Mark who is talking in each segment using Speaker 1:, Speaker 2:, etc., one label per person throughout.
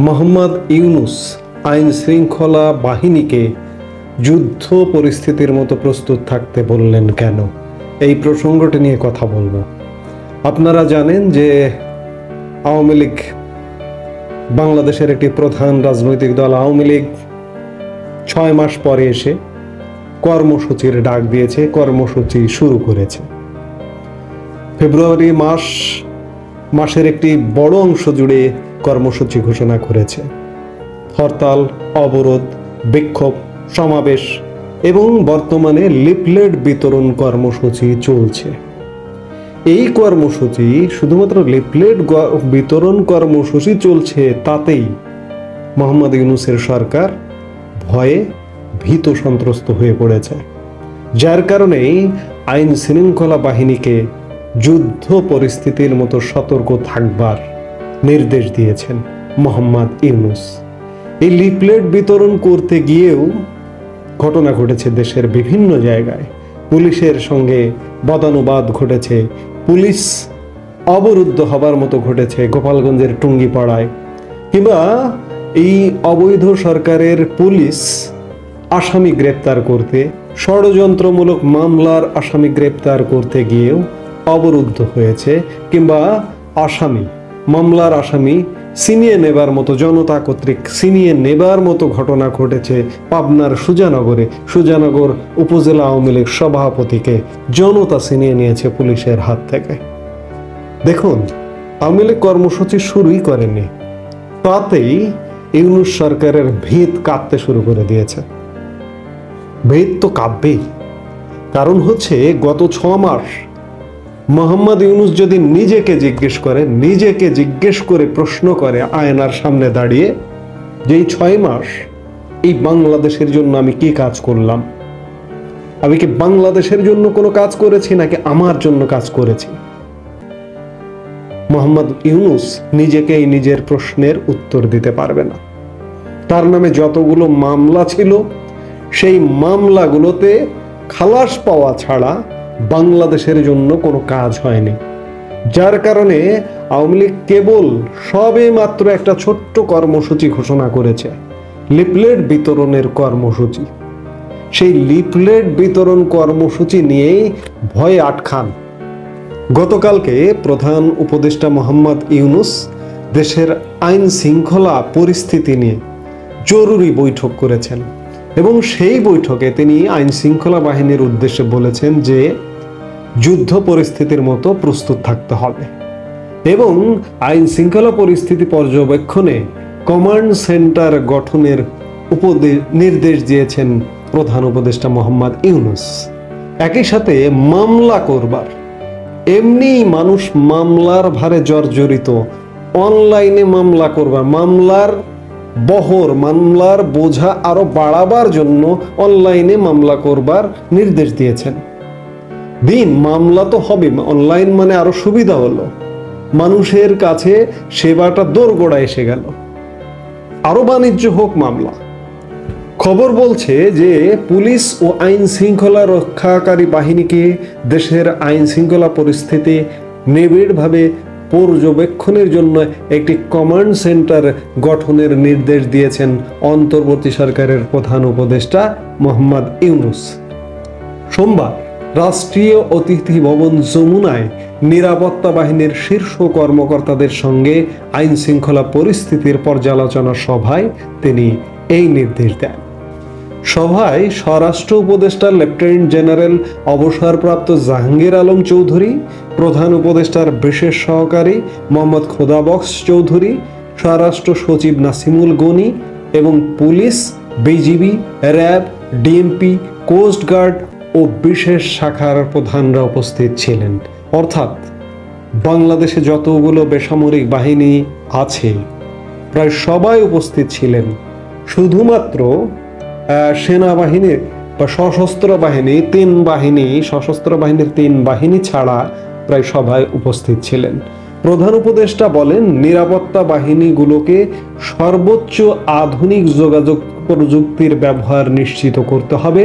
Speaker 1: মোহাম্মদ ইউনূস আইন শৃঙ্খলা বাহিনীকে যুদ্ধ পরিস্থিতির মতো প্রস্তুত থাকতে বললেন কেন? এই প্রসঙ্গটি নিয়ে কথা বলবো। আপনারা জানেন যে আওয়ামী লীগ বাংলাদেশের একটি প্রধান রাজনৈতিক দল। আওয়ামী লীগ 6 মাস পরে এসে কর্মসূচির ডাক দিয়েছে, কর্মসূচি শুরু করেছে। ফেব্রুয়ারি মাসের একটি বড় অংশ জুড়ে কর্মসূচি ঘোষণা করেছে। হরতাল, অবরোধ, বিক্ষোভ, সমাবেশ এবং বর্তমানে লিফলেট বিতরণ কর্মসূচি চলছে। এই কর্মসূচি শুধুমাত্র লিফলেট বিতরণ কর্মসূচি চলছে, তাতেই মোহাম্মদ ইউনূসের সরকার ভয়ে ভীত সন্ত্রস্ত হয়ে পড়েছে, যার কারণেই আইন শৃঙ্খলা বাহিনীকে যুদ্ধ পরিস্থিতির মতো সতর্ক থাকবার নির্দেশ দিয়েছেন মোহাম্মদ ইউনূস। এই লিফলেট বিতরণ করতে গিয়েও ঘটনা ঘটেছে দেশের বিভিন্ন জায়গায়। পুলিশের সঙ্গে বাদানুবাদ ঘটেছে, পুলিশ অবরুদ্ধ হবার মতো ঘটেছে গোপালগঞ্জের টুঙ্গিপাড়ায়, কিংবা এই অবৈধ সরকারের পুলিশ আসামি গ্রেপ্তার করতে, ষড়যন্ত্রমূলক মামলার আসামি গ্রেপ্তার করতে গিয়েও অবরুদ্ধ হয়েছে, কিংবা মামলার আসামি ছিনিয়ে নেবার মতো, জনতা কর্তৃক ছিনিয়ে নেবার মতো ঘটনা ঘটেছে পাবনার সুজানগর উপজেলা আওয়ামী লীগ সভাপতিকে জনতা ছিনিয়ে নিয়েছে পুলিশের হাত থেকে। দেখুন, আওয়ামী লীগ কর্মসূচি শুরুই করেনি, তাতেই ইউনূস সরকারের ভিত কাঁপতে শুরু করে দিয়েছে। ভিত তো কাঁপবেই, কারণ হচ্ছে গত 6 মাস মোহাম্মদ ইউনূস যদি নিজেকে জিজ্ঞেস করে প্রশ্ন করে আয়নার সামনে দাঁড়িয়ে, যে এই 6 মাস এই বাংলাদেশের জন্য আমি কি কাজ করলাম? আমি কি বাংলাদেশের জন্য কোনো কাজ করেছি নাকি আমার জন্য কাজ করেছি? মোহাম্মদ ইউনূস নিজেকেই নিজের প্রশ্নের উত্তর দিতে পারবে না। তার নামে যতগুলো মামলা ছিল, সেই মামলাগুলোতে খালাস পাওয়া ছাড়া বাংলাদেশের জন্য কোনো কাজ হয়নি, যার কারণে আওয়ামী লীগ কেবল সবে মাত্র একটা ছোট্ট কর্মসূচি ঘোষণা করেছে, লিফলেট বিতরণের কর্মসূচি। সেই লিফলেট বিতরণ কর্মসূচি নিয়েই ভয়ে আটখান। গতকালকে প্রধান উপদেষ্টা মোহাম্মদ ইউনূস দেশের আইন শৃঙ্খলা পরিস্থিতি নিয়ে জরুরি বৈঠক করেছেন, এবং সেই বৈঠকে তিনি আইন শৃঙ্খলা বাহিনীর উদ্দেশ্যে বলেছেন যে যুদ্ধ পরিস্থিতির মতো প্রস্তুত থাকতে হবে, এবং আইন শৃঙ্খলা পরিস্থিতি পর্যবেক্ষণে কমান্ড সেন্টার গঠনের নির্দেশ দিয়েছেন প্রধান উপদেষ্টা মোহাম্মদ ইউনূস। একই সাথে মামলা করবার, এমনি মানুষ মামলার ভারে জর্জরিত, অনলাইনে মামলা করবার, মামলার বোঝা আরো বাড়াবার জন্য অনলাইনে মামলা করবার নির্দেশ দিয়েছেন। মামলা তো হবে, অনলাইন মানে আরো সুবিধা হলো, মানুষের কাছে সেবাটা দোরগোড়ায় এসে গেল, আরো বাণিজ্য হোক মামলা। খবর বলছে যে পুলিশ ও আইন শৃঙ্খলা রক্ষাকারী বাহিনীকে দেশের আইন শৃঙ্খলা পরিস্থিতি নিবিড়ভাবে পর্যবেক্ষণের জন্য একটি কমান্ড সেন্টার গঠনের নির্দেশ দিয়েছেন অন্তর্বর্তী সরকারের প্রধান উপদেষ্টা মোহাম্মদ ইউনূস। সোমবার রাষ্ট্রীয় অতিথি ভবন যমুনায় নিরাপত্তা বাহিনীর শীর্ষ কর্মকর্তাদের সঙ্গে আইন শৃঙ্খলা পরিস্থিতির পর্যালোচনা সভায় তিনি এই নির্দেশ দেন। সভায় স্বরাষ্ট্র উপদেষ্টা লেফটেন্যান্ট জেনারেল অবসরপ্রাপ্ত জাহাঙ্গীর আলম চৌধুরী, প্রধান উপদেষ্টার বিশেষ সহকারী মোহাম্মদ খোদাবক্স চৌধুরী, স্বরাষ্ট্র সচিব নাসিমুল গনি এবং police, BGB, RAB, DMP, coast guard ও বিশেষ শাখার প্রধানরা উপস্থিত ছিলেন। অর্থাৎ বাংলাদেশে যতগুলো বেসামরিক বাহিনী আছে প্রায় সবাই উপস্থিত ছিলেন। শুধুমাত্র সেনাবাহিনীর বা সশস্ত্র বাহিনীর 3 বাহিনী ছাড়া প্রায় সবাই উপস্থিত ছিলেন। প্রধান উপদেষ্টা বলেন, নিরাপত্তা বাহিনীগুলোকে সর্বোচ্চ আধুনিক যোগাযোগ প্রযুক্তির ব্যবহার নিশ্চিত করতে হবে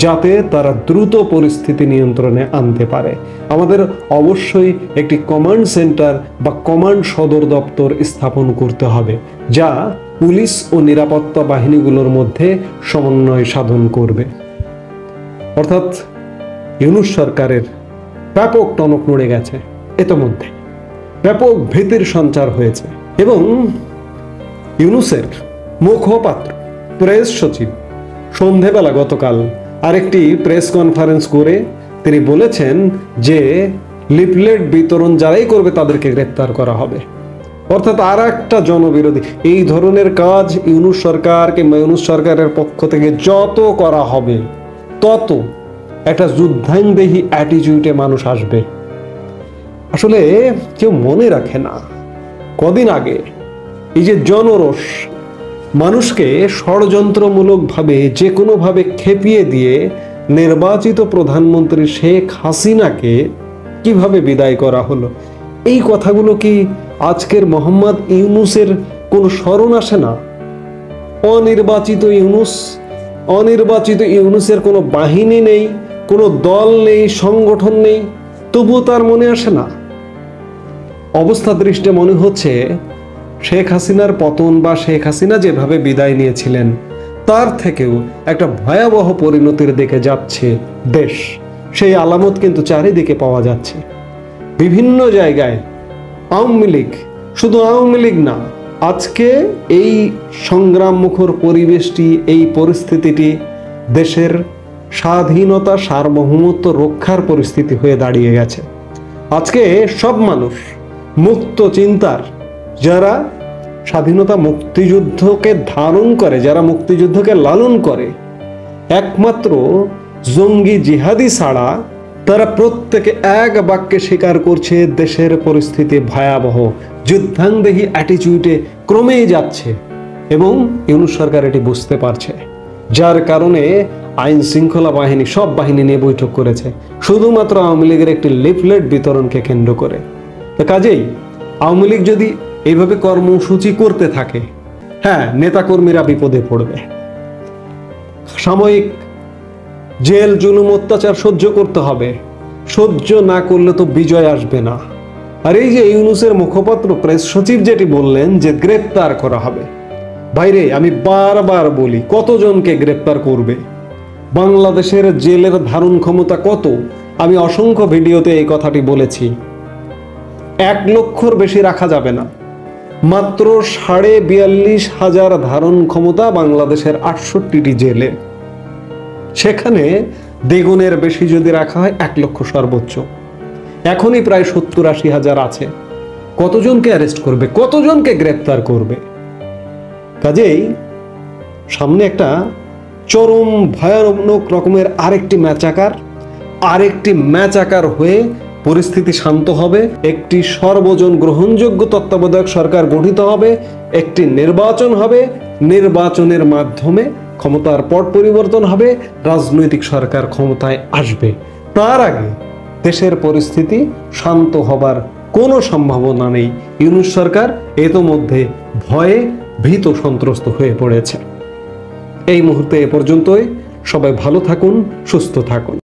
Speaker 1: যাতে তারা দ্রুত পরিস্থিতি নিয়ন্ত্রণে আনতে পারে। আমাদের অবশ্যই একটি কমান্ড সেন্টার বা কমান্ড সদর দপ্তর স্থাপন করতে হবে যা পুলিশ ও নিরাপত্তা বাহিনীগুলোর মধ্যে সমন্বয় সাধন করবে। অর্থাৎ ইউনূস সরকারের ব্যাপক টনক নড়ে গেছে, ইতোমধ্যে ব্যাপক ভীতির সঞ্চার হয়েছে এবং ইউনূসের মুখপাত্র প্রেস সচিব সন্ধেবেলা গতকাল আরেকটি প্রেস কনফারেন্স করে তিনি বলেছেন যে লিফলেট বিতরণ যারাই করবে তাদেরকে গ্রেপ্তার করা হবে। অর্থাৎ আর একটা জনবিরোধী এই ধরনের কাজ ইউনূস সরকার কিংবা ইউনূস সরকারের পক্ষ থেকে যত করা হবে তত একটা যুদ্ধাংদেহী অ্যাটিটিউডে মানুষ আসবে। আসলে কেউ মনে রাখে না, কদিন আগে এই যে জনরোষ মানুষকে ষড়যন্ত্রমূলকভাবে যে কোনোভাবে খেপিয়ে দিয়ে নির্বাচিত প্রধানমন্ত্রী শেখ হাসিনাকে কিভাবে বিদায় করা হলো, এই কথাগুলো কি আজকের মোহাম্মদ ইউনূসের কোনো স্মরণ আসে না? অনির্বাচিত ইউনূসের কোনো বাহিনী নেই, কোনো দল নেই, সংগঠন নেই, তবুও তার মনে আসে না? অবস্থা দৃষ্টে মনে হচ্ছে শেখ হাসিনার পতন বা শেখ হাসিনা যেভাবে বিদায় নিয়েছিলেন তার থেকেও একটা ভয়াবহ পরিণতির দিকে যাচ্ছে দেশ। সেই আলামত কিন্তু চারিদিকে পাওয়া যাচ্ছে। বিভিন্ন জায়গায় আওয়ামী লীগ, শুধু আওয়ামী লীগ না, আজকে এই সংগ্রাম মুখর পরিবেশটি, এই পরিস্থিতিটি দেশের স্বাধীনতা সার্বভৌমত্ব রক্ষার পরিস্থিতি হয়ে দাঁড়িয়ে গেছে। আজকে সব মানুষ মুক্ত চিন্তার, যারা স্বাধীনতা মুক্তিযুদ্ধকে ধারণ করে, যারা মুক্তিযুদ্ধকে লালন করে, একমাত্র জঙ্গি জিহাদি ছাড়া তারা প্রত্যেকে এক বাক্যে স্বীকার করছে দেশের পরিস্থিতি ভয়াবহ, যুদ্ধাংদেহী অ্যাটিটিউডে ক্রমেই যাচ্ছে এবং ইউনূস সরকার এটি বুঝতে পারছে। যার কারণে আইন শৃঙ্খলা বাহিনী, সব বাহিনী নিয়ে বৈঠক করেছে শুধুমাত্র আওয়ামী লীগের একটি লিফলেট বিতরণকে কেন্দ্র করে। কাজেই আওয়ামী লীগ যদি এইভাবে কর্মসূচি করতে থাকে, হ্যাঁ, নেতাকর্মীরা বিপদে পড়বে। সাময়িক জেল, জুলুম, অত্যাচার সহ্য করতে হবে। সহ্য না করলে তো বিজয় আসবে না। আর এই যে ইউনূসের মুখপাত্র প্রেস সচিব যেটি বললেন যে গ্রেপ্তার করা হবে, ভাইরে আমি বারবার বলি, কতজনকে গ্রেপ্তার করবে? বাংলাদেশের জেলের ধারণ ক্ষমতা কত? আমি অসংখ্য ভিডিওতে এই কথাটি বলেছি। 1 লক্ষর বেশি রাখা যাবে না। মাত্র 42,500 ধারণ ক্ষমতা বাংলাদেশের 68টি জেলে। সেখানে দ্বিগুণের বেশি যদি রাখা হয় 1 লক্ষ সর্বোচ্চ। এখনই প্রায় 70-80 হাজার আছে। কতজনকে অ্যারেস্ট করবে? কতজনকে গ্রেপ্তার করবে? কাজেই সামনে একটা চরম ভয়ানক রকমের আরেকটি ম্যাচাকার হয়ে পরিস্থিতি শান্ত হবে। একটি সর্বজন গ্রহণযোগ্য তত্ত্বাবধায়ক সরকার গঠিত হবে, একটি নির্বাচন হবে, নির্বাচনের মাধ্যমে ক্ষমতার পট পরিবর্তন হবে, রাজনৈতিক সরকার ক্ষমতায় আসবে। তার আগে দেশের পরিস্থিতি শান্ত হবার কোনো সম্ভাবনা নেই। ইউনূস সরকার ইতোমধ্যে ভয়ে ভীত সন্ত্রস্ত হয়ে পড়েছে। এই মুহূর্তে এ পর্যন্তই। সবাই ভালো থাকুন, সুস্থ থাকুন।